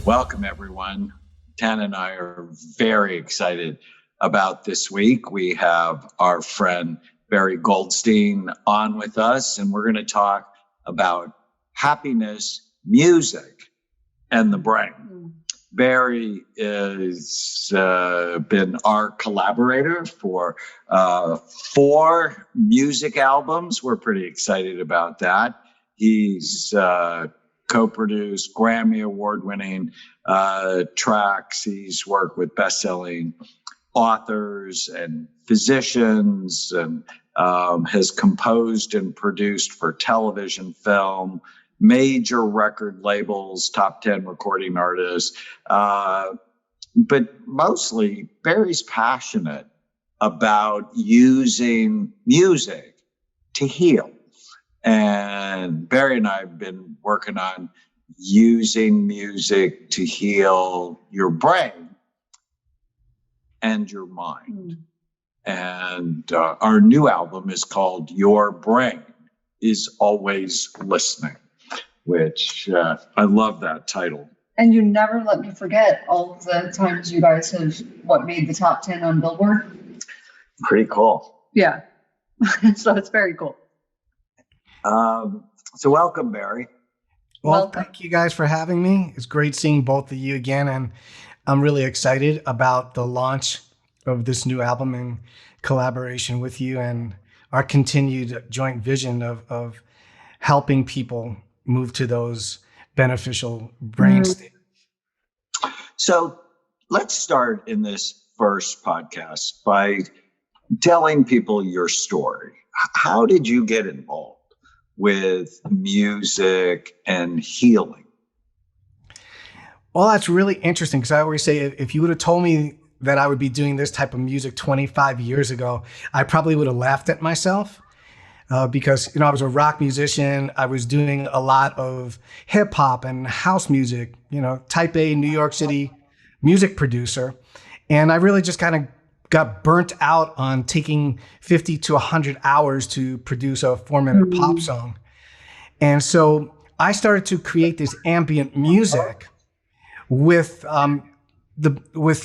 Welcome, everyone. Tana and I are very excited about this week. We have our friend Barry Goldstein on with us, and we're going to talk about happiness, music, and the brain. Barry has been our collaborator for 4 music albums. We're pretty excited about that. He's co-produced Grammy award-winning tracks. He's worked with best-selling authors and physicians, and has composed and produced for television, film, major record labels, top 10 recording artists. But mostly, Barry's passionate about using music to heal. And Barry and I have been working on using music to heal your brain and your mind. And our new album is called Your Brain is Always Listening, which I love that title. And you never let me forget all of the times you guys have made the top 10 on Billboard. Pretty cool. Yeah. So it's very cool. So welcome, Barry. Well, thank you guys for having me. It's great seeing both of you again. And I'm really excited about the launch of this new album in collaboration with you and our continued joint vision of helping people move to those beneficial brain states. So let's start in this first podcast by telling people your story. How did you get involved with music and healing? Well, that's really interesting because I always say if you would have told me that I would be doing this type of music 25 years ago, I probably would have laughed at myself. Because, I was a rock musician. I was doing a lot of hip hop and house music, type A New York City music producer. And I really just kind of got burnt out on taking 50 to 100 hours to produce a 4-minute pop song. And so I started to create this ambient music with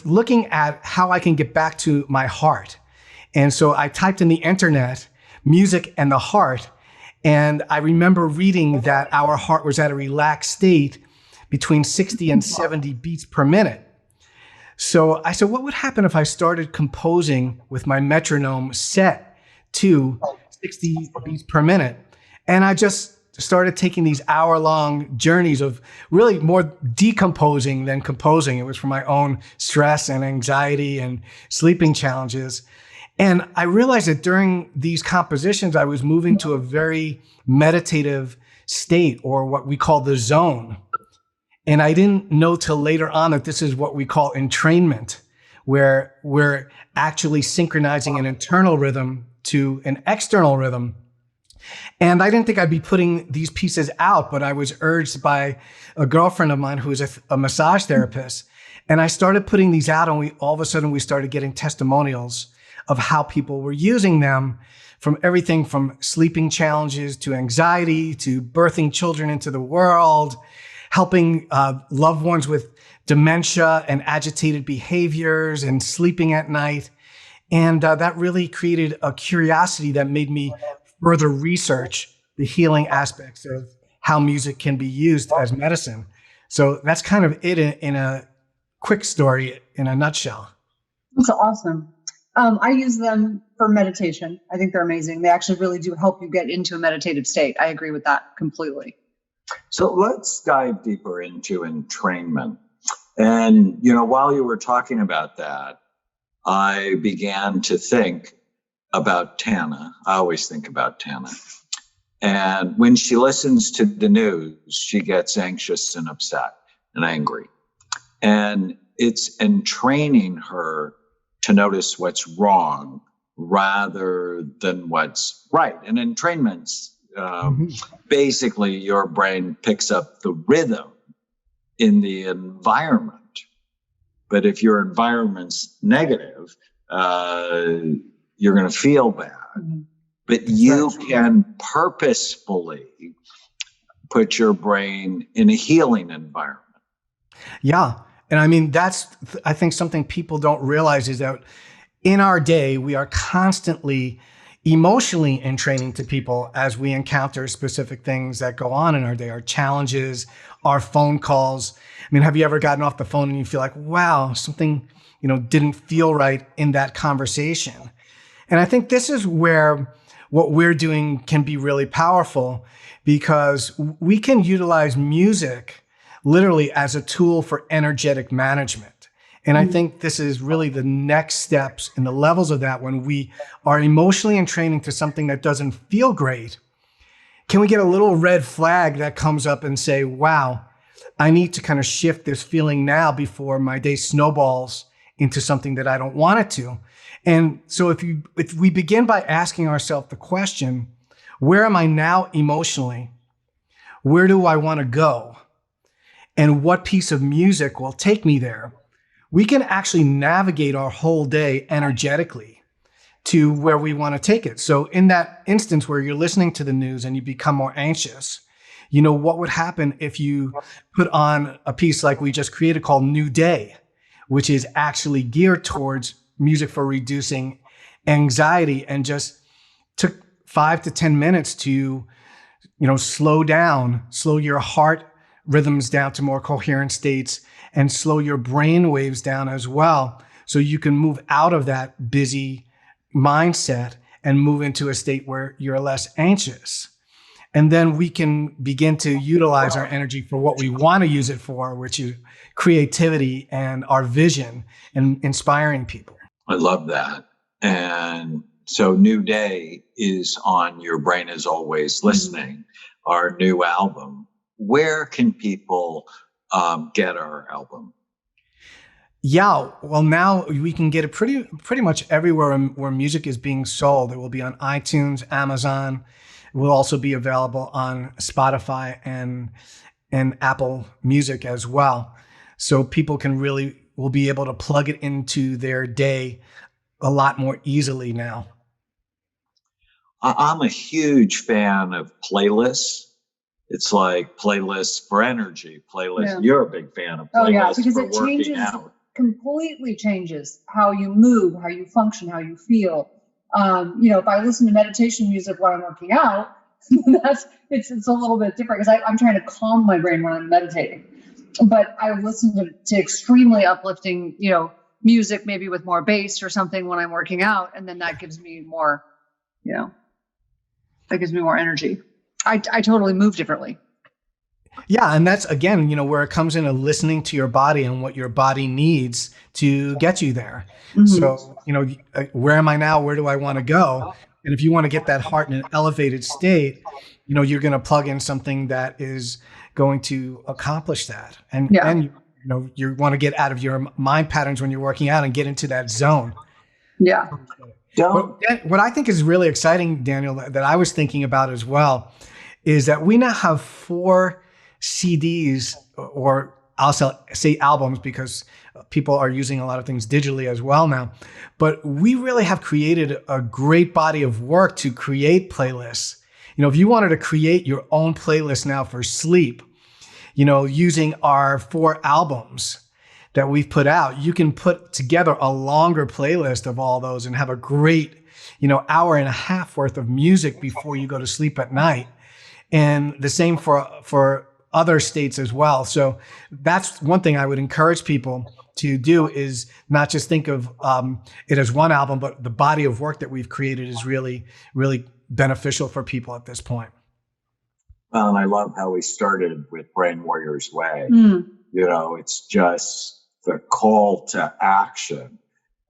looking at how I can get back to my heart. And so I typed in the internet, music and the heart. And I remember reading that our heart was at a relaxed state between 60 and 70 beats per minute. So I said, what would happen if I started composing with my metronome set to 60 beats per minute? And I just started taking these hour-long journeys of really more decomposing than composing. It was for my own stress and anxiety and sleeping challenges. And I realized that during these compositions, I was moving to a very meditative state, or what we call the zone. And I didn't know till later on that this is what we call entrainment, where we're actually synchronizing an internal rhythm to an external rhythm. And I didn't think I'd be putting these pieces out, but I was urged by a girlfriend of mine who is a massage therapist. And I started putting these out, and all of a sudden we started getting testimonials of how people were using them, from everything from sleeping challenges to anxiety to birthing children into the world, helping loved ones with dementia and agitated behaviors and sleeping at night. And that really created a curiosity that made me further research the healing aspects of how music can be used as medicine. So that's kind of it in a quick story, in a nutshell. That's awesome. I use them for meditation. I think they're amazing. They actually really do help you get into a meditative state. I agree with that completely. So let's dive deeper into entrainment. And, while you were talking about that, I began to think about Tana. I always think about Tana. And when she listens to the news, she gets anxious and upset and angry. And it's entraining her to notice what's wrong rather than what's right. And entrainment's basically your brain picks up the rhythm in the environment. But if your environment's negative, you're going to feel bad. But you can purposefully put your brain in a healing environment. Yeah. And I mean, I think something people don't realize is that in our day, we are constantly emotionally entraining to people as we encounter specific things that go on in our day, our challenges, our phone calls. I mean, have you ever gotten off the phone and you feel like, wow, something, didn't feel right in that conversation? And I think this is where what we're doing can be really powerful, because we can utilize music literally as a tool for energetic management. And I think this is really the next steps in the levels of that. When we are emotionally entraining to something that doesn't feel great, can we get a little red flag that comes up and say, wow, I need to kind of shift this feeling now before my day snowballs into something that I don't want it to. And so if we begin by asking ourselves the question, where am I now emotionally? Where do I want to go? And what piece of music will take me there? We can actually navigate our whole day energetically to where we want to take it. So in that instance where you're listening to the news and you become more anxious, what would happen if you put on a piece like we just created called New Day, which is actually geared towards music for reducing anxiety, and just took 5 to 10 minutes to, slow your heart rhythms down to more coherent states, and slow your brain waves down as well. So you can move out of that busy mindset and move into a state where you're less anxious. And then we can begin to utilize our energy for what we want to use it for, which is creativity and our vision and inspiring people. I love that. And so New Day is on Your Brain Is Always Listening, our new album. Where can people get our album? Yeah, well, now we can get it pretty much everywhere where music is being sold. It will be on iTunes, Amazon. It will also be available on Spotify and Apple Music as well. So people will be able to plug it into their day a lot more easily now. I'm a huge fan of playlists. It's like playlists for energy, playlists. Yeah. You're a big fan of playlists. Oh yeah, because for it changes, completely changes how you move, how you function, how you feel. If I listen to meditation music while I'm working out, it's a little bit different, because I'm trying to calm my brain when I'm meditating. But I listen to extremely uplifting, music, maybe with more bass or something when I'm working out, and then that gives me more, energy. I totally move differently. Yeah. And that's, again, where it comes into listening to your body and what your body needs to get you there. Mm-hmm. So, where am I now? Where do I want to go? And if you want to get that heart in an elevated state, you're going to plug in something that is going to accomplish that. And you want to get out of your mind patterns when you're working out and get into that zone. Yeah. What I think is really exciting, Daniel, that I was thinking about as well, is that we now have 4 CDs, or I'll say albums, because people are using a lot of things digitally as well now. But we really have created a great body of work to create playlists. If you wanted to create your own playlist now for sleep, using our 4 albums that we've put out, you can put together a longer playlist of all those and have a great, hour and a half worth of music before you go to sleep at night. And the same for other states as well. So that's one thing I would encourage people to do, is not just think of it as one album, but the body of work that we've created is really, really beneficial for people at this point. Well, and I love how we started with Brain Warriors Way. It's just the call to action.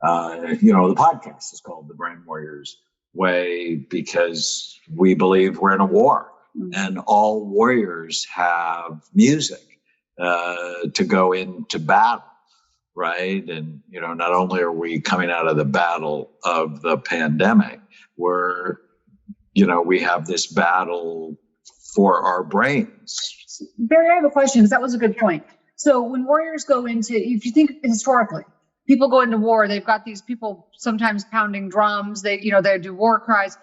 The podcast is called The Brain Warriors Way because we believe we're in a war. And all warriors have music to go into battle, right? And, not only are we coming out of the battle of the pandemic, we have this battle for our brains. Barry, I have a question, because that was a good point. So when warriors go into, if you think historically, people go into war, they've got these people sometimes pounding drums, they do war cries.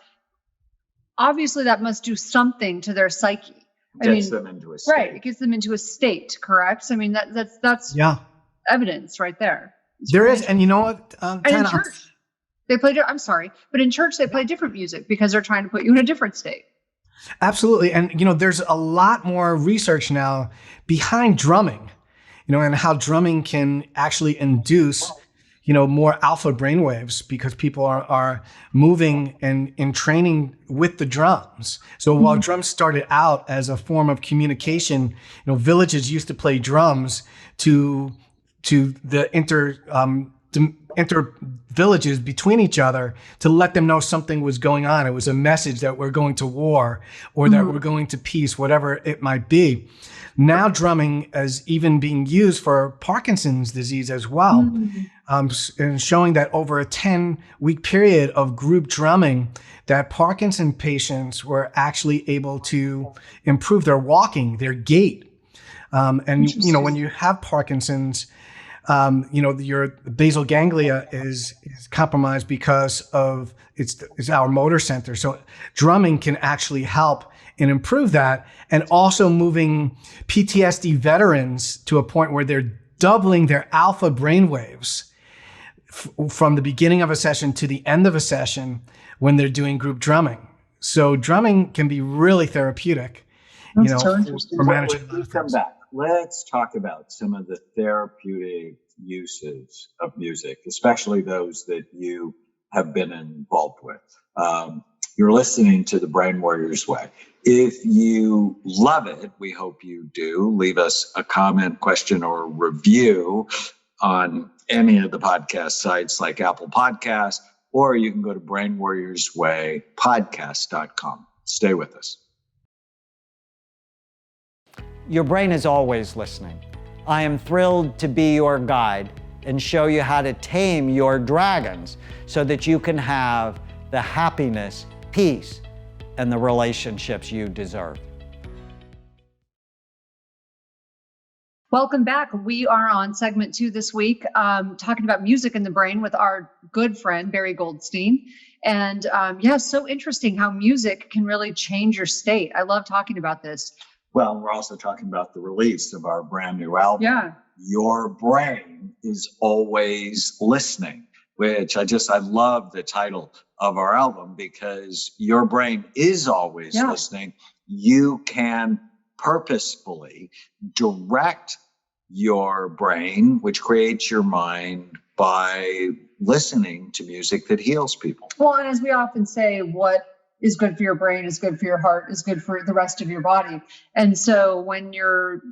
Obviously that must do something to their psyche. Gets them into a state. Right. It gets them into a state, correct? I mean, that's evidence right there. There is. And you know what? And in church, they play, I'm sorry, but in church, they play different music because they're trying to put you in a different state. Absolutely. And, there's a lot more research now behind drumming, and how drumming can actually induce, more alpha brainwaves because people are moving and in training with the drums. So while drums started out as a form of communication, villages used to play drums to the inter villages between each other to let them know something was going on. It was a message that we're going to war or that we're going to peace, whatever it might be. Now drumming is even being used for Parkinson's disease as well, and showing that over a 10-week period of group drumming, that Parkinson patients were actually able to improve their walking, their gait. And when you have Parkinson's, your basal ganglia is compromised because of it's our motor center. So drumming can actually help and improve that, and also moving PTSD veterans to a point where they're doubling their alpha brainwaves from the beginning of a session to the end of a session when they're doing group drumming. So drumming can be really therapeutic, for managing. When we come back, let's talk about some of the therapeutic uses of music, especially those that you have been involved with. You're listening to The Brain Warrior's Way. If you love it, we hope you do. Leave us a comment, question, or review on any of the podcast sites like Apple Podcasts, or you can go to brainwarriorswaypodcast.com. Stay with us. Your brain is always listening. I am thrilled to be your guide and show you how to tame your dragons so that you can have the happiness, peace, and the relationships you deserve. Welcome back. We are on segment 2 this week, talking about music in the brain with our good friend, Barry Goldstein. And so interesting how music can really change your state. I love talking about this. Well, we're also talking about the release of our brand new album. Yeah. Your Brain is Always Listening, which I love the title of our album because your brain is always listening. You can purposefully direct your brain, which creates your mind, by listening to music that heals people. Well, and as we often say, what is good for your brain is good for your heart, is good for the rest of your body. And so when you're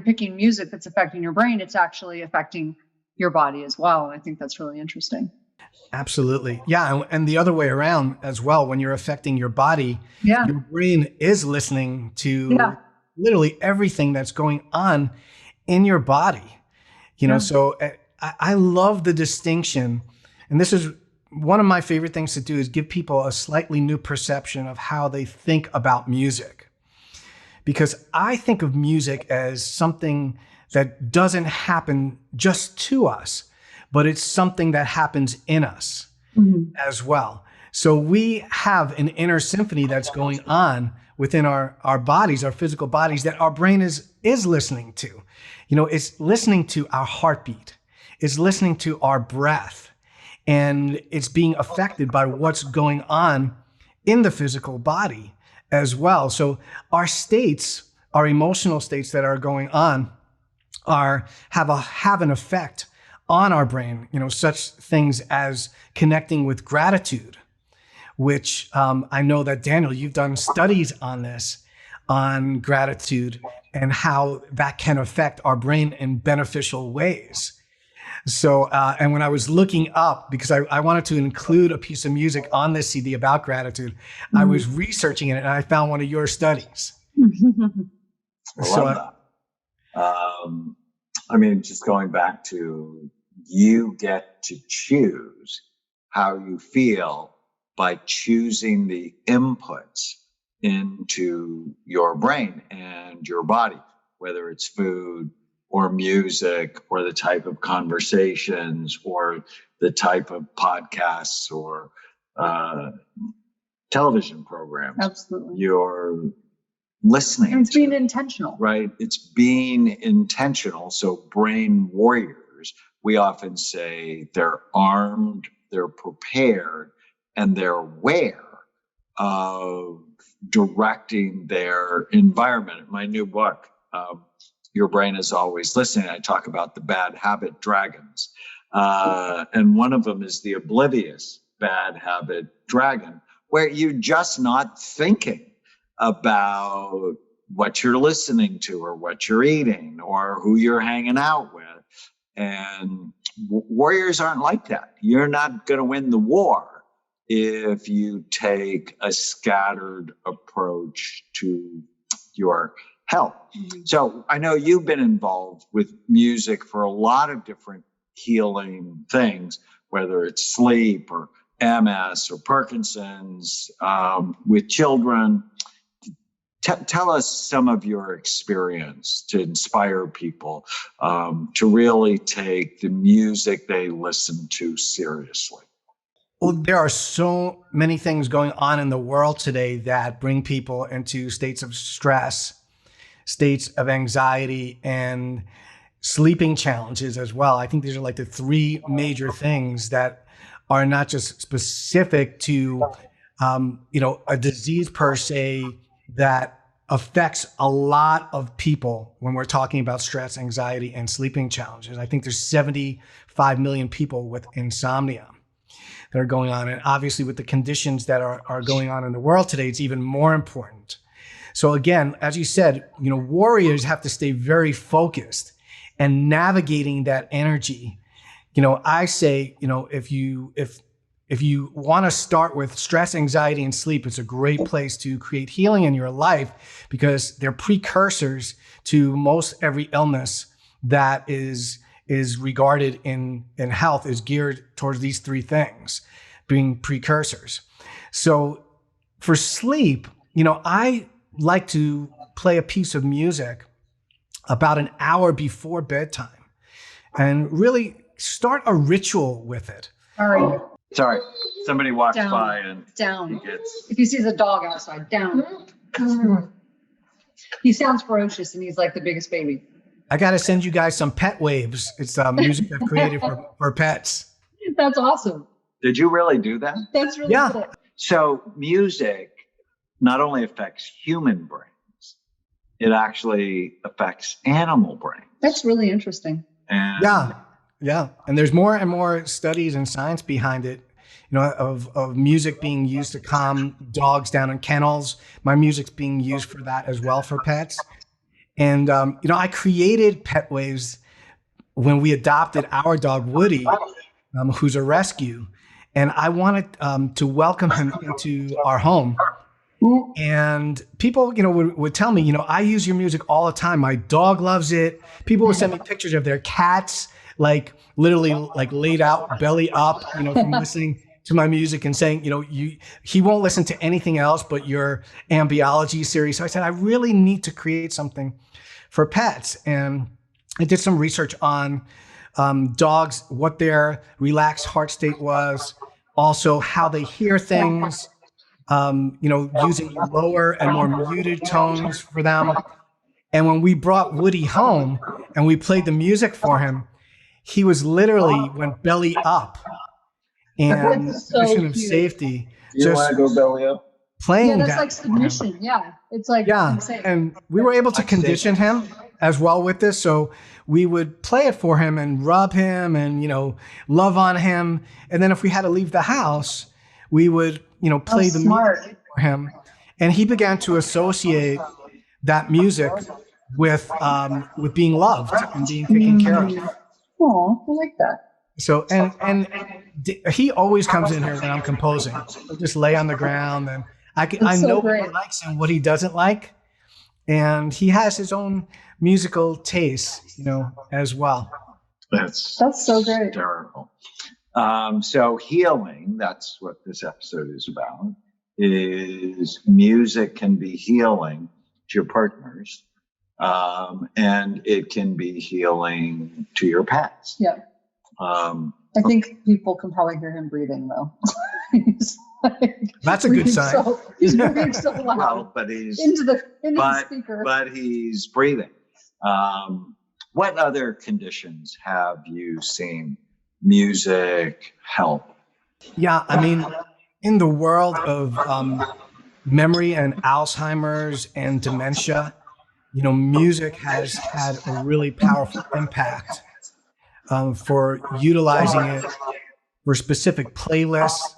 picking music that's affecting your brain, it's actually affecting your body as well. And I think that's really interesting. Absolutely. Yeah. And the other way around as well, when you're affecting your body, your brain is listening to literally everything that's going on in your body. So I love the distinction. And this is one of my favorite things to do, is give people a slightly new perception of how they think about music. Because I think of music as something that doesn't happen just to us, but it's something that happens in us as well. So we have an inner symphony that's going on within our bodies, our physical bodies, that our brain is listening to. It's listening to our heartbeat. It's listening to our breath. And it's being affected by what's going on in the physical body as well. So our states, our emotional states that are going on, have an effect on our brain. Such things as connecting with gratitude, which I know that, Daniel, you've done studies on this, on gratitude and how that can affect our brain in beneficial ways. So, and when I was looking up, because I wanted to include a piece of music on this CD about gratitude, I was researching it and I found one of your studies. I love that. Just going back to, you get to choose how you feel by choosing the inputs into your brain and your body, whether it's food or music or the type of conversations or the type of podcasts or television programs. Absolutely. listening. And it's being to, intentional. right? It's being intentional. So brain warriors, we often say they're armed, they're prepared, and they're aware of directing their environment. In my new book, Your Brain is Always Listening, I talk about the bad habit dragons. And one of them is the oblivious bad habit dragon, where you're just not thinking about what you're listening to or what you're eating or who you're hanging out with. And warriors aren't like that. You're not going to win the war if you take a scattered approach to your health. Mm-hmm. So I know you've been involved with music for a lot of different healing things, whether it's sleep or MS or Parkinson's, with children. Tell us some of your experience to inspire people to really take the music they listen to seriously. Well, there are so many things going on in the world today that bring people into states of stress, states of anxiety, and sleeping challenges as well. I think these are like the three major things that are not just specific to, a disease per se that affects a lot of people when we're talking about stress, anxiety, and sleeping challenges. I think there's 75 million people with insomnia that are going on. And obviously with the conditions that are going on in the world today, it's even more important. So again, as you said, warriors have to stay very focused and navigating that energy. I say, if you want to start with stress, anxiety, and sleep, it's a great place to create healing in your life because they're precursors to most every illness that is regarded in health is geared towards these three things being precursors. So for sleep, I like to play a piece of music about an hour before bedtime and really start a ritual with it. All right. Sorry, somebody walks Down. by and Down. he gets... If he sees a dog outside, down. He sounds ferocious and he's like the biggest baby. I got to send you guys some pet waves. It's music I've created for pets. That's awesome. Did you really do that? That's really cool. So music not only affects human brains, it actually affects animal brains. That's really interesting. And Yeah. And there's more and more studies and science behind it, of music being used to calm dogs down in kennels. My music's being used for that as well for pets. And, I created pet waves when we adopted our dog, Woody, who's a rescue. And I wanted to welcome him into our home. And people, would tell me, I use your music all the time. My dog loves it. People would send me pictures of their cats, like literally like laid out, belly up, from listening to my music and saying, he won't listen to anything else but your ambiology series. So I said, I really need to create something for pets. And I did some research on dogs, what their relaxed heart state was, also how they hear things, using lower and more muted tones for them. And when we brought Woody home and we played the music for him, he was literally went belly up. And mission of safety. You want to go belly up? Playing that's that like submission. Yeah. It's like insane. And we were able to condition him as well with this. So we would play it for him and rub him and, love on him. And then if we had to leave the house, we would, play the music for him. And he began to associate that music with being loved and being taken care of. Oh, I like that. So, and he always comes in here when I'm composing. He'll just lay on the ground and I know what he likes and what he doesn't like. And he has his own musical taste, as well. That's so great. Hysterical. So healing, that's what this episode is about, is music can be healing to your partners. And it can be healing to your pets. Yeah. I think people can probably hear him breathing though. That's a good sign. He's breathing so loud Well, but he's into the speaker. but he's breathing. What other conditions have you seen music help? Yeah, I mean, in the world of memory and Alzheimer's and dementia, music has had a really powerful impact for utilizing it for specific playlists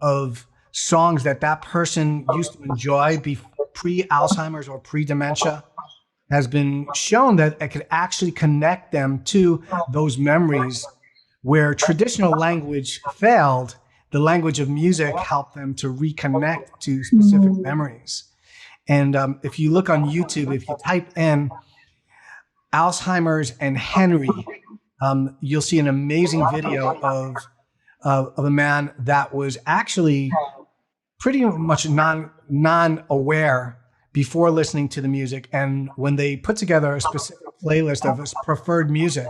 of songs that person used to enjoy pre-Alzheimer's or pre-dementia. Has been shown that it could actually connect them to those memories where traditional language failed. The language of music helped them to reconnect to specific memories. And if you look on YouTube, if you type in Alzheimer's and Henry, you'll see an amazing video of a man that was actually pretty much non-aware before listening to the music. And when they put together a specific playlist of his preferred music,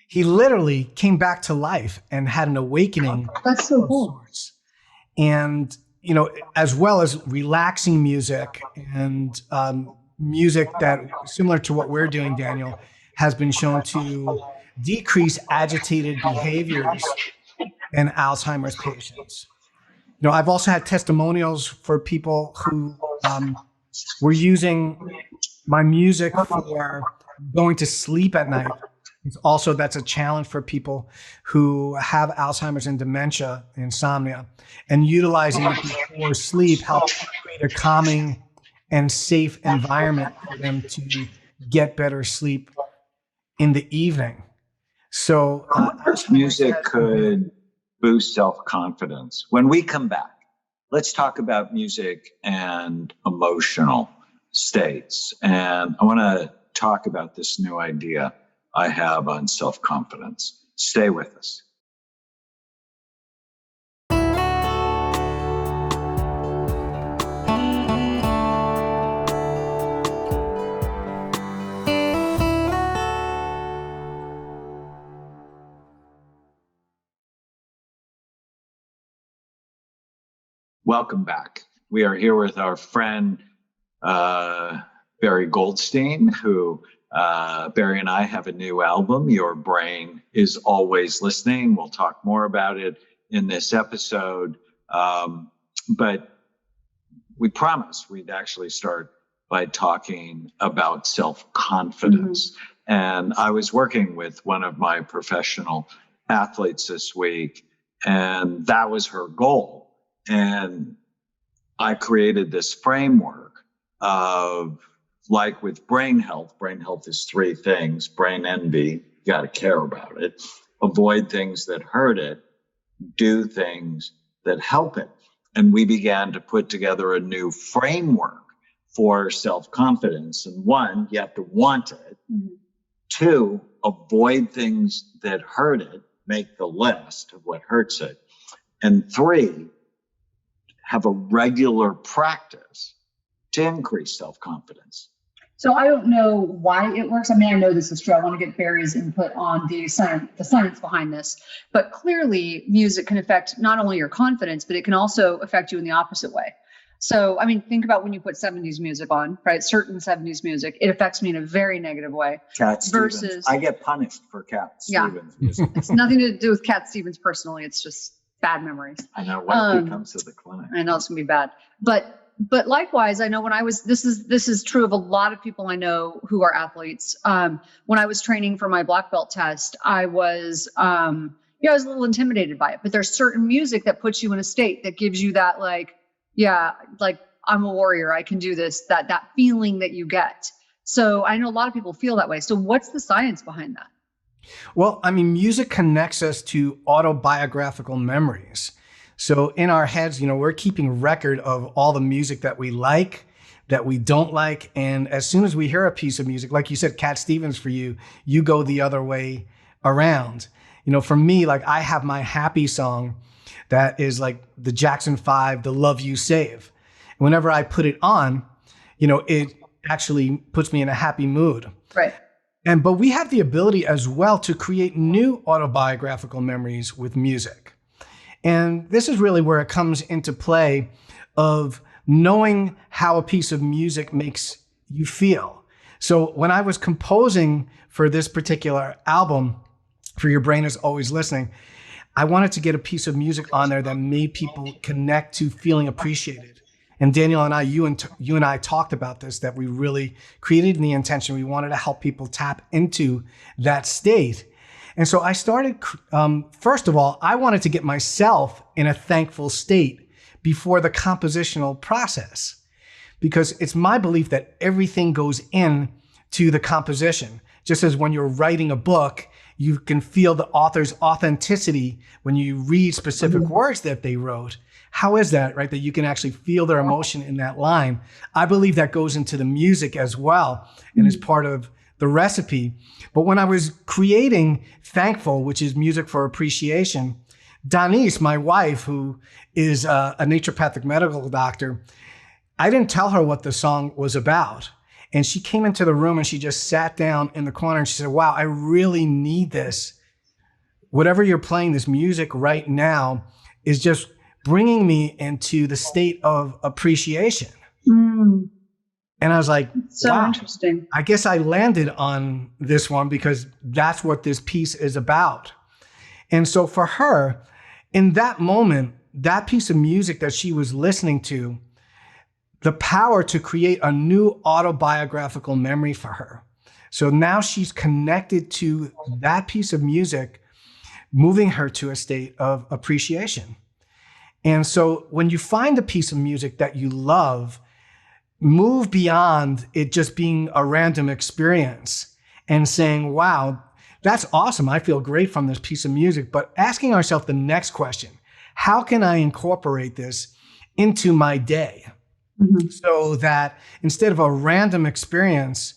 he literally came back to life and had an awakening. That's so cool. Sorts. And, as well as relaxing music and music that, similar to what we're doing, Daniel, has been shown to decrease agitated behaviors in Alzheimer's patients. I've also had testimonials for people who were using my music for going to sleep at night. That's a challenge for people who have Alzheimer's and dementia, insomnia, and utilizing it before sleep helps create a calming and safe environment for them to get better sleep in the evening. So music could boost self-confidence. When we come back, let's talk about music and emotional states. And I want to talk about this new idea I have on self-confidence. Stay with us. Welcome back. We are here with our friend Barry Goldstein, who Barry and I have a new album, Your Brain is Always Listening. We'll talk more about it in this episode. But we promised we'd actually start by talking about self-confidence. And I was working with one of my professional athletes this week, and that was her goal. And I created this framework of, like with brain health is three things: brain envy, you got to care about it; avoid things that hurt it; do things that help it. And we began to put together a new framework for self-confidence. And one, you have to want it. Two, avoid things that hurt it, make the list of what hurts it. And three, have a regular practice to increase self-confidence. So I don't know why it works. I mean, I know this is true. I want to get Barry's input on the science behind this. But clearly, music can affect not only your confidence, but it can also affect you in the opposite way. So, I mean, think about when you put 70s music on, right? Certain 70s music, it affects me in a very negative way. Cat Stevens. I get punished for Cat Stevens music. It's nothing to do with Cat Stevens personally. It's just bad memories. I know when he comes to the clinic. I know it's gonna be bad, but likewise, I know when I was, this is true of a lot of people I know who are athletes. When I was training for my black belt test, I was, I was a little intimidated by it, but there's certain music that puts you in a state that gives you that, like, I'm a warrior, I can do this, that feeling that you get. So I know a lot of people feel that way. So what's the science behind that? Well, I mean, music connects us to autobiographical memories. So in our heads, we're keeping record of all the music that we like, that we don't like. And as soon as we hear a piece of music, like you said, Cat Stevens for you, you go the other way around. For me, like I have my happy song that is like the Jackson 5, The Love You Save. Whenever I put it on, it actually puts me in a happy mood. Right. But we have the ability as well to create new autobiographical memories with music. And this is really where it comes into play of knowing how a piece of music makes you feel. So when I was composing for this particular album, for Your Brain is Always Listening, I wanted to get a piece of music on there that made people connect to feeling appreciated. And Daniel and I, you and I talked about this, that we really created the intention. We wanted to help people tap into that state. And so I started, first of all, I wanted to get myself in a thankful state before the compositional process, because it's my belief that everything goes in to the composition. Just as when you're writing a book, you can feel the author's authenticity when you read specific words that they wrote. How is that, right? That you can actually feel their emotion in that line. I believe that goes into the music as well and is part of the recipe. But when I was creating Thankful, which is music for appreciation, Denise, my wife, who is a naturopathic medical doctor, I didn't tell her what the song was about. And she came into the room and she just sat down in the corner and she said, wow, I really need this. Whatever you're playing, this music right now is just bringing me into the state of appreciation. And I was like, so wow, interesting. I guess I landed on this one because that's what this piece is about. And so for her, in that moment, that piece of music that she was listening to, the power to create a new autobiographical memory for her. So now she's connected to that piece of music, moving her to a state of appreciation. And so when you find a piece of music that you love, move beyond it just being a random experience and saying, wow, that's awesome. I feel great from this piece of music. But asking ourselves the next question, how can I incorporate this into my day? So that instead of a random experience,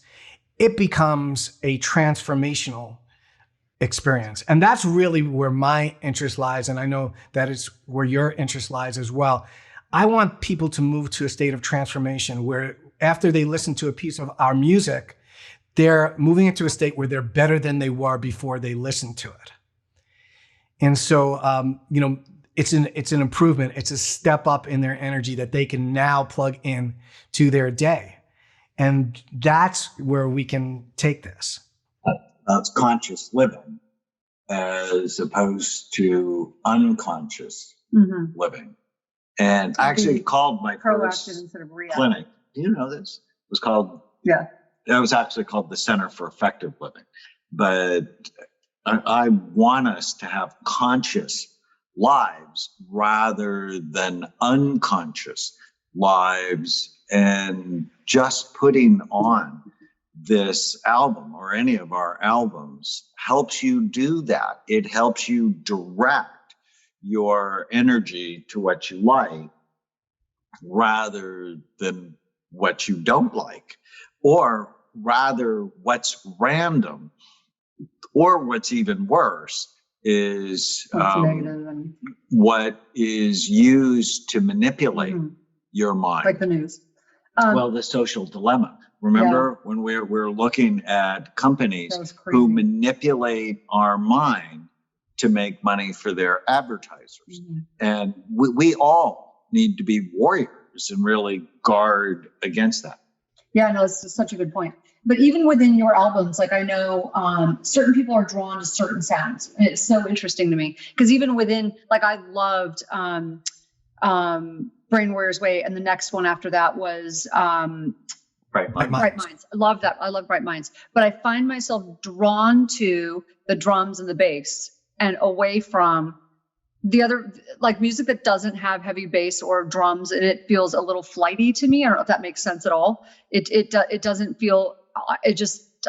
it becomes a transformational experience. And that's really where my interest lies. And I know that is where your interest lies as well. I want people to move to a state of transformation where after they listen to a piece of our music, they're moving into a state where they're better than they were before they listened to it. And so, it's an improvement. It's a step up in their energy that they can now plug in to their day. And that's where we can take this. That's conscious living as opposed to unconscious living. And I actually called my first instead of reactive clinic. Do you know this? It was called, it was actually called the Center for Effective Living. But I want us to have conscious lives rather than unconscious lives. And just putting on this album or any of our albums helps you do that. It helps you direct your energy to what you like rather than what you don't like, or rather what's random, or what's even worse is what is used to manipulate your mind. Like the news. Well, the social dilemma. Remember when we're looking at companies who manipulate our mind to make money for their advertisers. And we all need to be warriors and really guard against that. Yeah, no, it's such a good point. But even within your albums, like I know certain people are drawn to certain sounds. And it's so interesting to me because even within, like I loved Brain Warrior's Way, and the next one after that was Bright Minds. I love that. I love Bright Minds. But I find myself drawn to the drums and the bass and away from the other, like music that doesn't have heavy bass or drums, and it feels a little flighty to me. I don't know if that makes sense at all. It doesn't feel,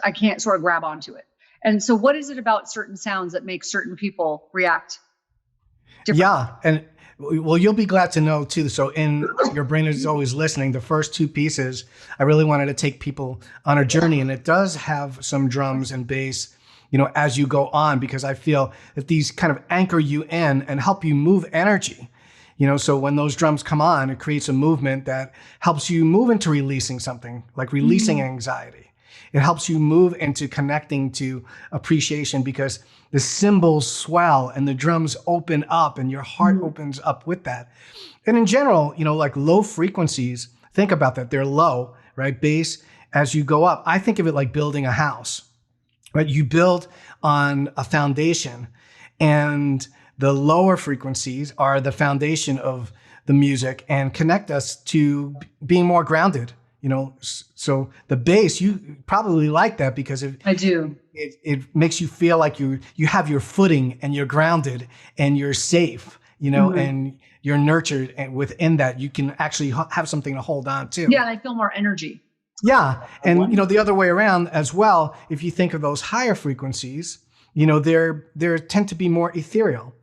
I can't sort of grab onto it. And so what is it about certain sounds that make certain people react differently? Yeah. And well, you'll be glad to know too. So in Your Brain is Always Listening, the first two pieces, I really wanted to take people on a journey, and it does have some drums and bass, as you go on, because I feel that these kind of anchor you in and help you move energy. So when those drums come on, it creates a movement that helps you move into releasing something, like releasing anxiety. It helps you move into connecting to appreciation because the cymbals swell and the drums open up and your heart opens up with that. And in general, like low frequencies, think about that. They're low, right? Bass, as you go up, I think of it like building a house, right? You build on a foundation, and the lower frequencies are the foundation of the music and connect us to being more grounded. So the bass, you probably like that because I do. It makes you feel like you have your footing and you're grounded and you're safe, and you're nurtured, and within that you can actually have something to hold on to. Yeah, and I feel more energy. Yeah, and the other way around as well. If you think of those higher frequencies, they tend to be more ethereal,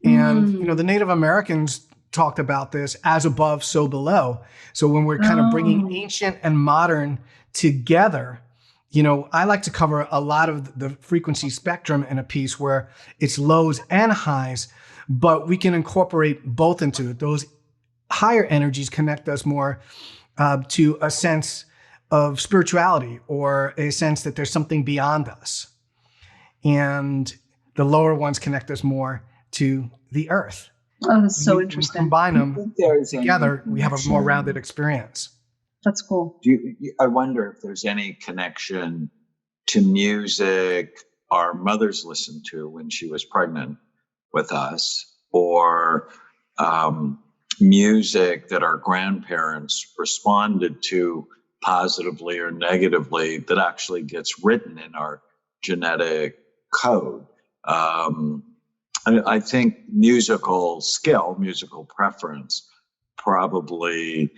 and the Native Americans talked about this as above, so below. So when we're kind of bringing ancient and modern together, I like to cover a lot of the frequency spectrum in a piece where it's lows and highs, but we can incorporate both into it. Those higher energies connect us more to a sense of spirituality or a sense that there's something beyond us. And the lower ones connect us more to the earth. Oh, that's so interesting. Combine them together, we have a more rounded experience. That's cool. I wonder if there's any connection to music our mothers listened to when she was pregnant with us, or music that our grandparents responded to positively or negatively that actually gets written in our genetic code. I think musical skill, musical preference, probably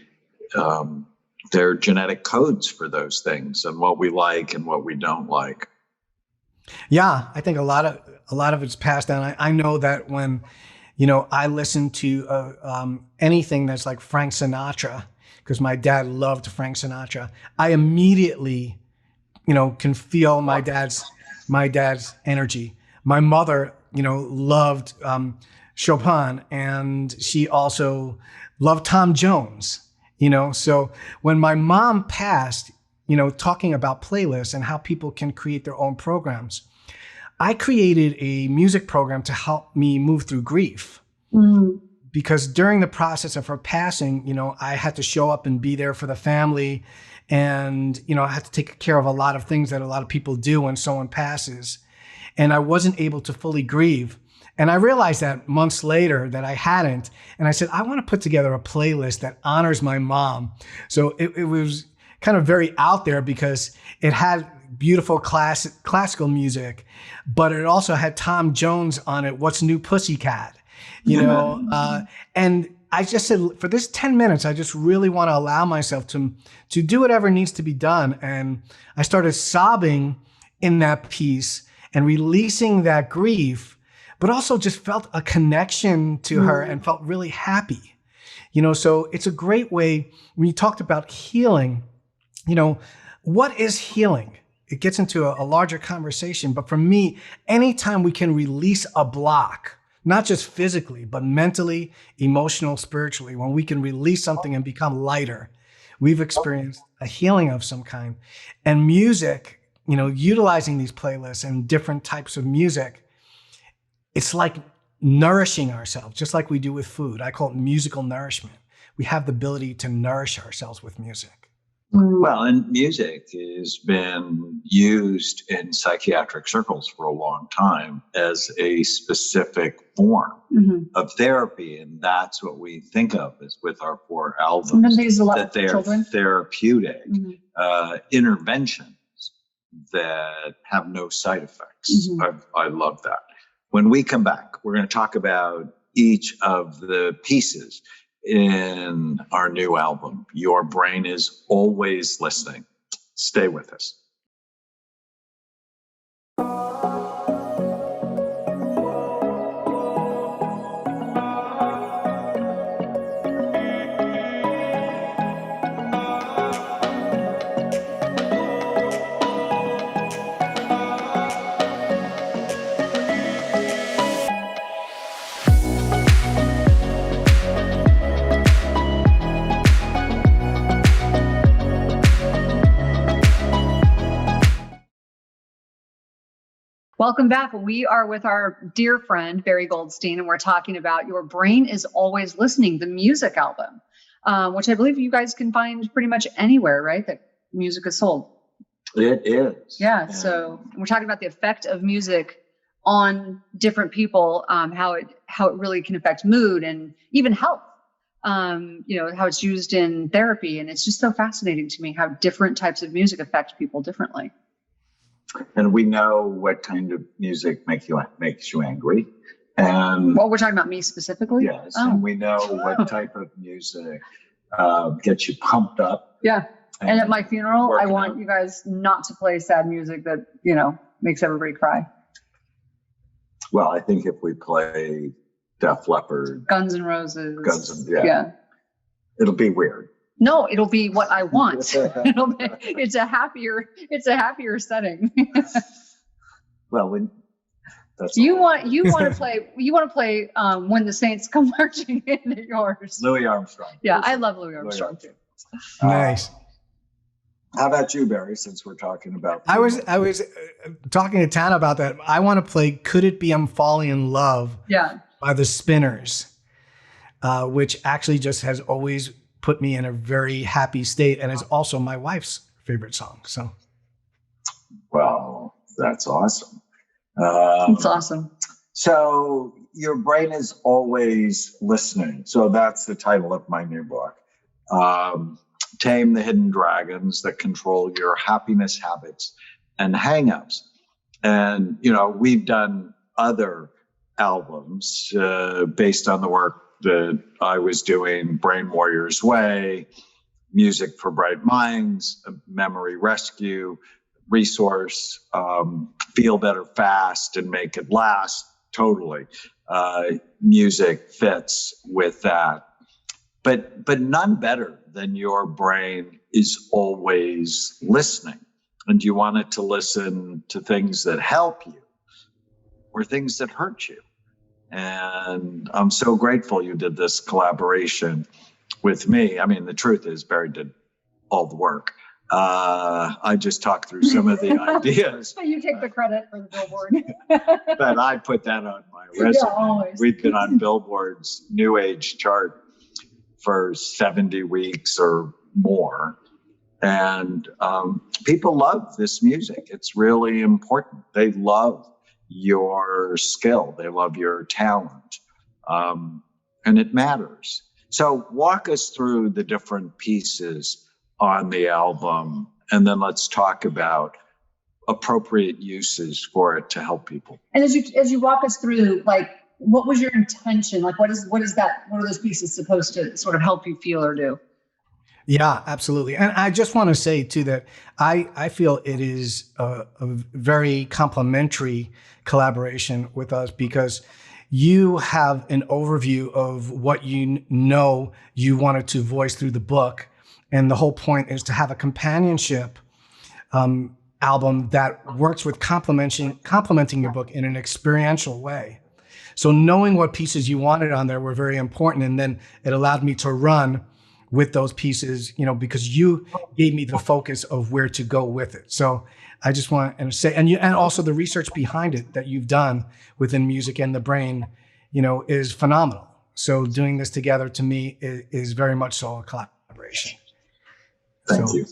there are genetic codes for those things and what we like and what we don't like. Yeah, I think a lot of it's passed down. I know that when I listen to anything that's like Frank Sinatra, because my dad loved Frank Sinatra, I immediately can feel my dad's energy. My mother loved Chopin, and she also loved Tom Jones, So when my mom passed, talking about playlists and how people can create their own programs, I created a music program to help me move through grief. Because during the process of her passing, I had to show up and be there for the family. And, I had to take care of a lot of things that a lot of people do when someone passes. And I wasn't able to fully grieve. And I realized that months later that I hadn't. And I said, I want to put together a playlist that honors my mom. So it was kind of very out there because it had beautiful classical music, but it also had Tom Jones on it. What's New Pussycat? And I just said, for this 10 minutes, I just really want to allow myself to do whatever needs to be done. And I started sobbing in that piece and releasing that grief, but also just felt a connection to her and felt really happy. So it's a great way when you talked about healing, what is healing? It gets into a larger conversation. But for me, anytime we can release a block, not just physically, but mentally, emotional, spiritually, when we can release something and become lighter, we've experienced a healing of some kind. And music, utilizing these playlists and different types of music, it's like nourishing ourselves, just like we do with food. I call it musical nourishment. We have the ability to nourish ourselves with music. Well, and music has been used in psychiatric circles for a long time as a specific form of therapy. And that's what we think of as with our 4 albums, that they are therapeutic interventions that have no side effects. I love that. When we come back, we're going to talk about each of the pieces in our new album, Your Brain is Always Listening. Stay with us. Welcome back. We are with our dear friend, Barry Goldstein, and we're talking about Your Brain is Always Listening, the music album, which I believe you guys can find pretty much anywhere, right? That music is sold. It is. Yeah. So we're talking about the effect of music on different people, how it really can affect mood and even health. How it's used in therapy. And it's just so fascinating to me how different types of music affect people differently. And we know what kind of music makes you angry. And well, we're talking about me specifically? Yes. Oh. And we know what type of music gets you pumped up. Yeah. And at my funeral, I want you guys not to play sad music that, makes everybody cry. Well, I think if we play Def Leppard, Guns N' Roses, it'll be weird. No, it'll be what I want. It's a happier setting. Well, you want to play When the Saints Come Marching In at yours. Louis Armstrong. Yeah, I love Louis Armstrong too. Nice. How about you, Barry? Since we're talking about, I was talking to Tana about that. I want to play "Could It Be I'm Falling in Love" by the Spinners, which actually just has always put me in a very happy state, and is also my wife's favorite song. So, well, that's awesome. It's awesome. So your brain is always listening. So that's the title of my new book. Tame the hidden dragons that control your happiness habits and hangups. And, we've done other albums based on the work that I was doing, Brain Warriors Way, Music for Bright Minds, Memory Rescue, Resource, Feel Better Fast and Make It Last. Totally. Music fits with that. But none better than Your Brain is Always Listening. And you want it to listen to things that help you or things that hurt you. And I'm so grateful you did this collaboration with me. I mean, the truth is Barry did all the work. I just talked through some of the ideas. You take the credit for the billboard. But I put that on my resume. Yeah, always. We've been on Billboard's New Age chart for 70 weeks or more. And people love this music. It's really important. They love your skill. They love your talent. And it matters. So walk us through the different pieces on the album, and then let's talk about appropriate uses for it to help people. And as you walk us through, what was your intention? What are those pieces supposed to sort of help you feel or do? Yeah, absolutely. And I just want to say too that I feel it is a very complimentary collaboration with us, because you have an overview of what you wanted to voice through the book. And the whole point is to have a companionship album that works with complementing your book in an experiential way. So knowing what pieces you wanted on there were very important. And then it allowed me to run with those pieces, because you gave me the focus of where to go with it. So I just want to say, and also the research behind it that you've done within Music and the Brain, is phenomenal. So doing this together to me is very much so a collaboration. Thank you.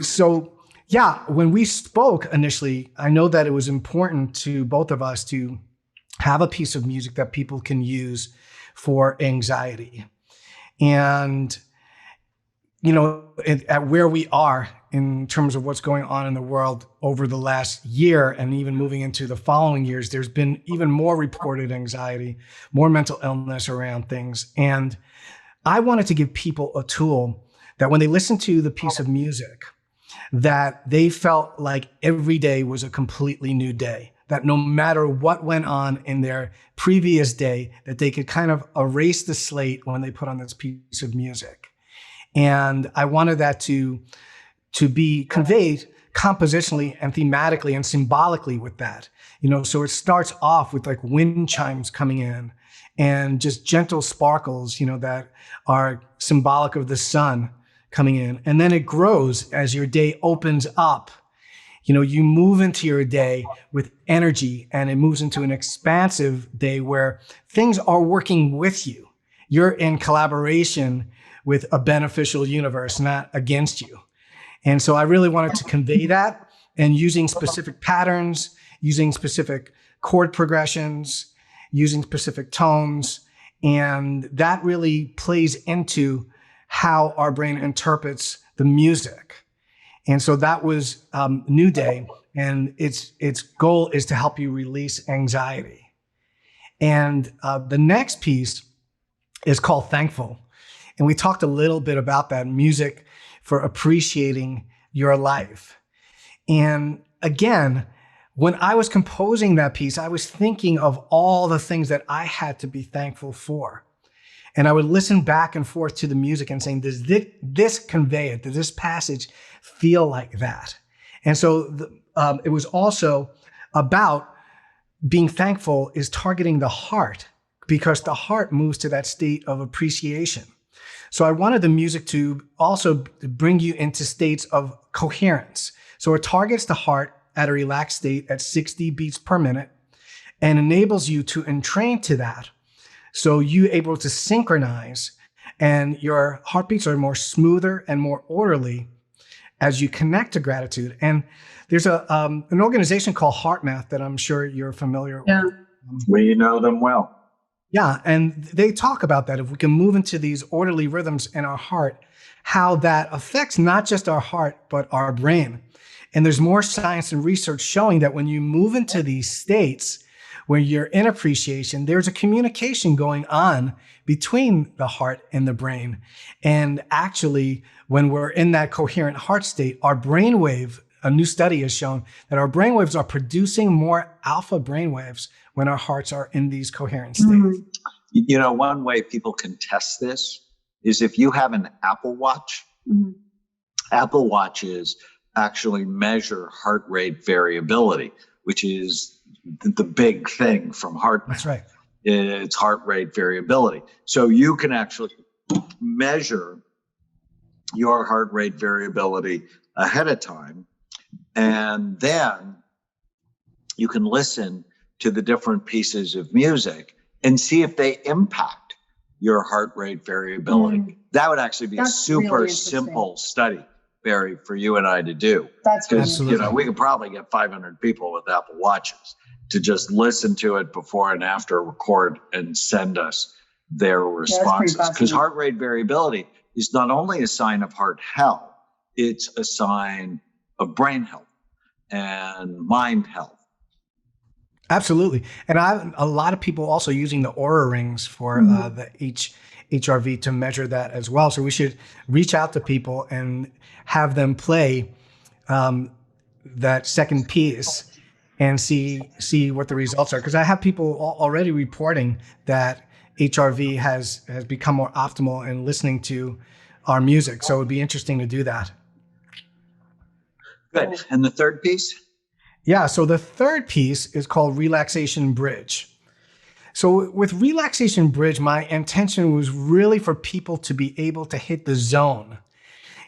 So when we spoke initially, I know that it was important to both of us to have a piece of music that people can use for anxiety. And, at where we are in terms of what's going on in the world over the last year and even moving into the following years, there's been even more reported anxiety, more mental illness around things. And I wanted to give people a tool that when they listen to the piece of music, that they felt like every day was a completely new day, that no matter what went on in their previous day, that they could kind of erase the slate when they put on this piece of music. And I wanted that to be conveyed compositionally and thematically and symbolically with that. So it starts off with wind chimes coming in and just gentle sparkles, that are symbolic of the sun coming in. And then it grows as your day opens up you move into your day with energy, and it moves into an expansive day where things are working with you. You're in collaboration with a beneficial universe, not against you. And so I really wanted to convey that, and using specific patterns, using specific chord progressions, using specific tones. And that really plays into how our brain interprets the music. And so that was New Day, and its goal is to help you release anxiety. And the next piece is called Thankful. And we talked a little bit about that, music for appreciating your life. And again, when I was composing that piece, I was thinking of all the things that I had to be thankful for. And I would listen back and forth to the music and saying, does this convey it? Does this passage feel like that? And so it was also about being thankful is targeting the heart, because the heart moves to that state of appreciation. So I wanted the music to also bring you into states of coherence. So it targets the heart at a relaxed state at 60 beats per minute and enables you to entrain to that. So you're able to synchronize, and your heartbeats are more smoother and more orderly as you connect to gratitude. And there's an organization called HeartMath that I'm sure you're familiar with. We know them well. Yeah, and they talk about that. If we can move into these orderly rhythms in our heart, how that affects not just our heart, but our brain. And there's more science and research showing that when you move into these states where you're in appreciation, there's a communication going on between the heart and the brain. And actually, when we're in that coherent heart state, our brainwave, a new study has shown that our brainwaves are producing more alpha brainwaves when our hearts are in these coherent states. Mm-hmm. One way people can test this is if you have an Apple Watch. Mm-hmm. Apple Watches actually measure heart rate variability, which is the big thing from HeartMath. That's right. It's heart rate variability. So you can actually measure your heart rate variability ahead of time, and then you can listen to the different pieces of music and see if they impact your heart rate variability. That would actually be a super really simple study, Barry, for you and I to do. That's because we could probably get 500 people with Apple Watches to just listen to it before and after, record, and send us their responses. Because heart rate variability is not only a sign of heart health, it's a sign of brain health and mind health. Absolutely. And a lot of people also using the Oura rings for the HRV to measure that as well. So we should reach out to people and have them play that second piece and see what the results are. Because I have people already reporting that HRV has become more optimal in listening to our music. So it would be interesting to do that. Good. And the third piece? Yeah, so the third piece is called Relaxation Bridge. So with Relaxation Bridge, my intention was really for people to be able to hit the zone,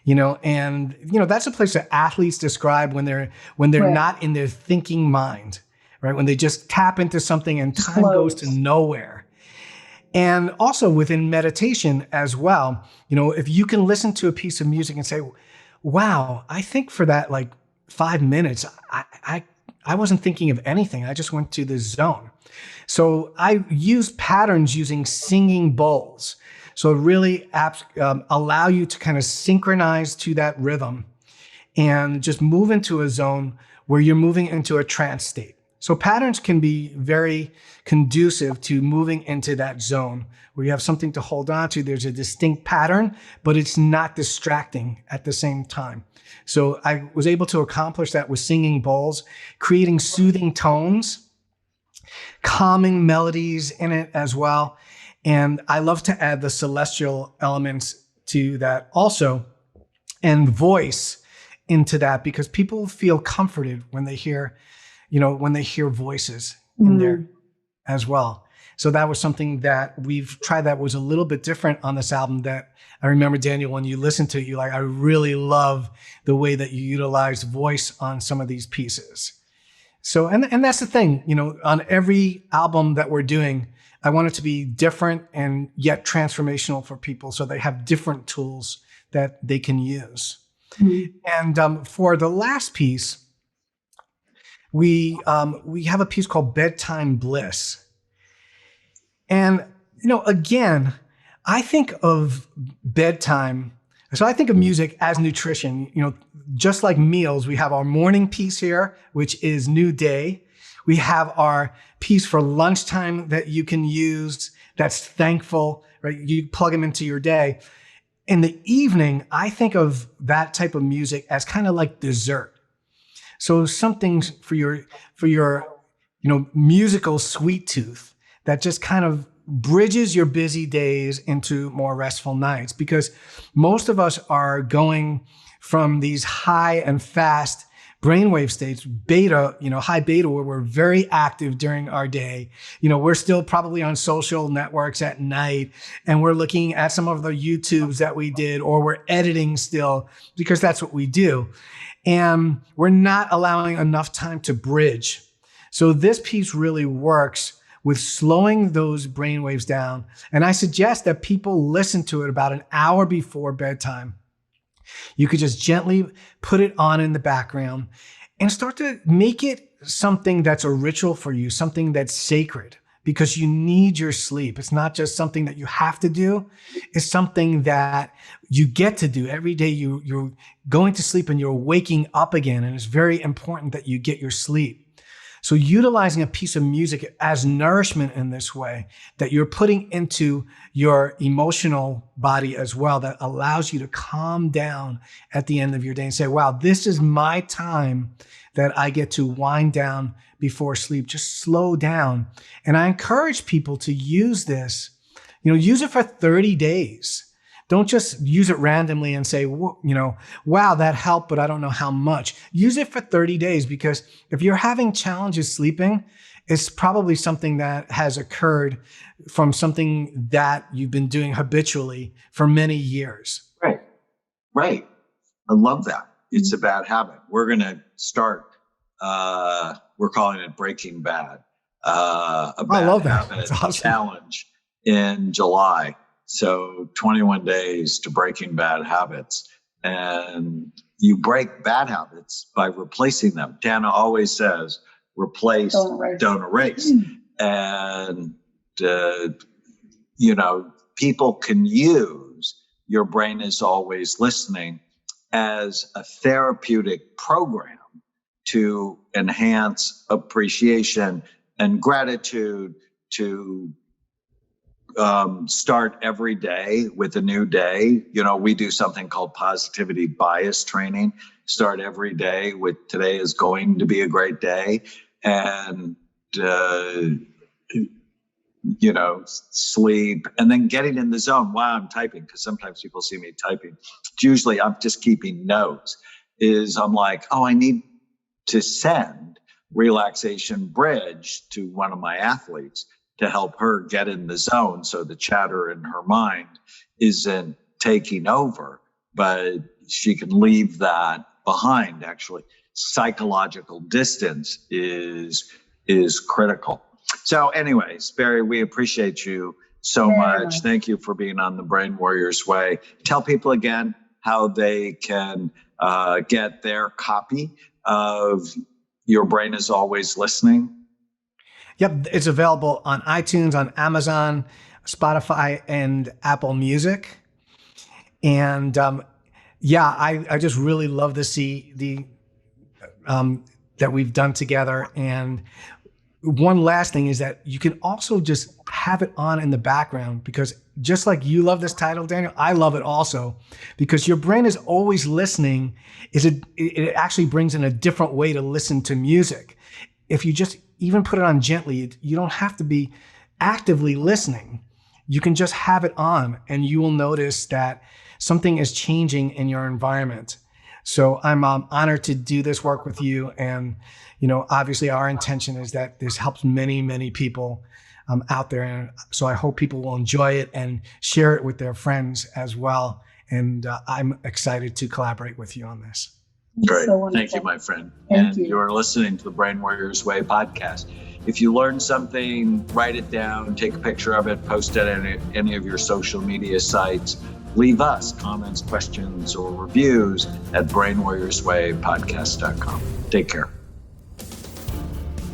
and that's a place that athletes describe when they're right. Not in their thinking mind, right? When they just tap into something and time goes to nowhere. And also within meditation as well, if you can listen to a piece of music and say, wow, I think for that 5 minutes, I wasn't thinking of anything. I just went to the zone. So I use patterns using singing bowls. So really allow you to kind of synchronize to that rhythm and just move into a zone where you're moving into a trance state. So patterns can be very conducive to moving into that zone where you have something to hold on to. There's a distinct pattern, but it's not distracting at the same time. So I was able to accomplish that with singing bowls, creating soothing tones, calming melodies in it as well. And I love to add the celestial elements to that also, and voice into that, because people feel comforted when they hear, voices in there as well. So that was something that we've tried that was a little bit different on this album that I remember, Daniel, when you listen to it, you're like, I really love the way that you utilize voice on some of these pieces. So, and that's the thing, on every album that we're doing, I want it to be different and yet transformational for people so they have different tools that they can use. Mm-hmm. And for the last piece, we have a piece called Bedtime Bliss. And, again, I think of bedtime. So I think of music as nutrition. Just like meals, we have our morning piece here, which is New Day. We have our piece for lunchtime that you can use that's thankful, right? You plug them into your day. In the evening, I think of that type of music as kind of like dessert. So something for your musical sweet tooth that just kind of bridges your busy days into more restful nights, because most of us are going from these high and fast brainwave states, beta, high beta, where we're very active during our day. We're still probably on social networks at night, and we're looking at some of the YouTubes that we did, or we're editing still because that's what we do. And we're not allowing enough time to bridge. So this piece really works with slowing those brainwaves down. And I suggest that people listen to it about an hour before bedtime. You could just gently put it on in the background and start to make it something that's a ritual for you, something that's sacred, because you need your sleep. It's not just something that you have to do. It's something that you get to do every day. You're going to sleep and you're waking up again. And it's very important that you get your sleep. So utilizing a piece of music as nourishment in this way that you're putting into your emotional body as well, that allows you to calm down at the end of your day and say, wow, this is my time that I get to wind down before sleep. Just slow down. And I encourage people to use this, use it for 30 days. Don't just use it randomly and say, wow, that helped, but I don't know how much. Use it for 30 days, because if you're having challenges sleeping, it's probably something that has occurred from something that you've been doing habitually for many years. Right. I love that. It's a bad habit. We're going to start, we're calling it Breaking Bad. A bad I love that. habit Awesome. Challenge in July. So 21 days to breaking bad habits. And you break bad habits by replacing them. Tana always says, replace, don't erase. And, people can use Your Brain is Always Listening as a therapeutic program to enhance appreciation and gratitude, to start every day with a new day. We do something called positivity bias training. Start every day with today is going to be a great day. And, sleep, and then getting in the zone while I'm typing, because sometimes people see me typing. Usually I'm just keeping notes. I'm like, I need to send Relaxation Bridge to one of my athletes to help her get in the zone so the chatter in her mind isn't taking over, but she can leave that behind. Actually, psychological distance is critical. So anyways, Barry, we appreciate you so much. Thank you for being on the Brain Warriors Way. Tell people again how they can get their copy of Your Brain is Always Listening. Yep, it's available on iTunes, on Amazon, Spotify, and Apple Music. And I just really love to see the that we've done together. And one last thing is that you can also just have it on in the background, because just like you love this title, Daniel, I love it also, because Your Brain is Always Listening. It actually brings in a different way to listen to music. If you just even put it on gently, you don't have to be actively listening. You can just have it on, and you will notice that something is changing in your environment. So I'm honored to do this work with you. And, obviously our intention is that this helps many, many people out there. And so I hope people will enjoy it and share it with their friends as well. And I'm excited to collaborate with you on this. Great. So Thank you, my friend. Thank you. You're listening to the Brain Warriors Way podcast. If you learned something, write it down, take a picture of it, post it on any of your social media sites. Leave us comments, questions, or reviews at brainwarriorswaypodcast.com. Take care.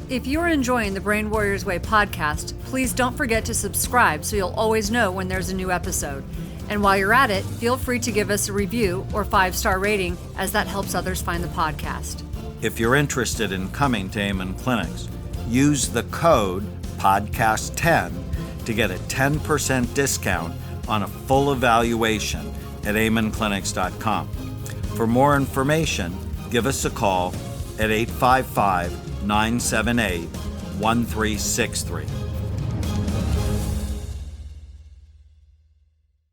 If you're enjoying the Brain Warriors Way podcast, please don't forget to subscribe so you'll always know when there's a new episode. And while you're at it, feel free to give us a review or 5-star rating, as that helps others find the podcast. If you're interested in coming to Amen Clinics, use the code PODCAST10 to get a 10% discount on a full evaluation at amenclinics.com. For more information, give us a call at 855-978-1363.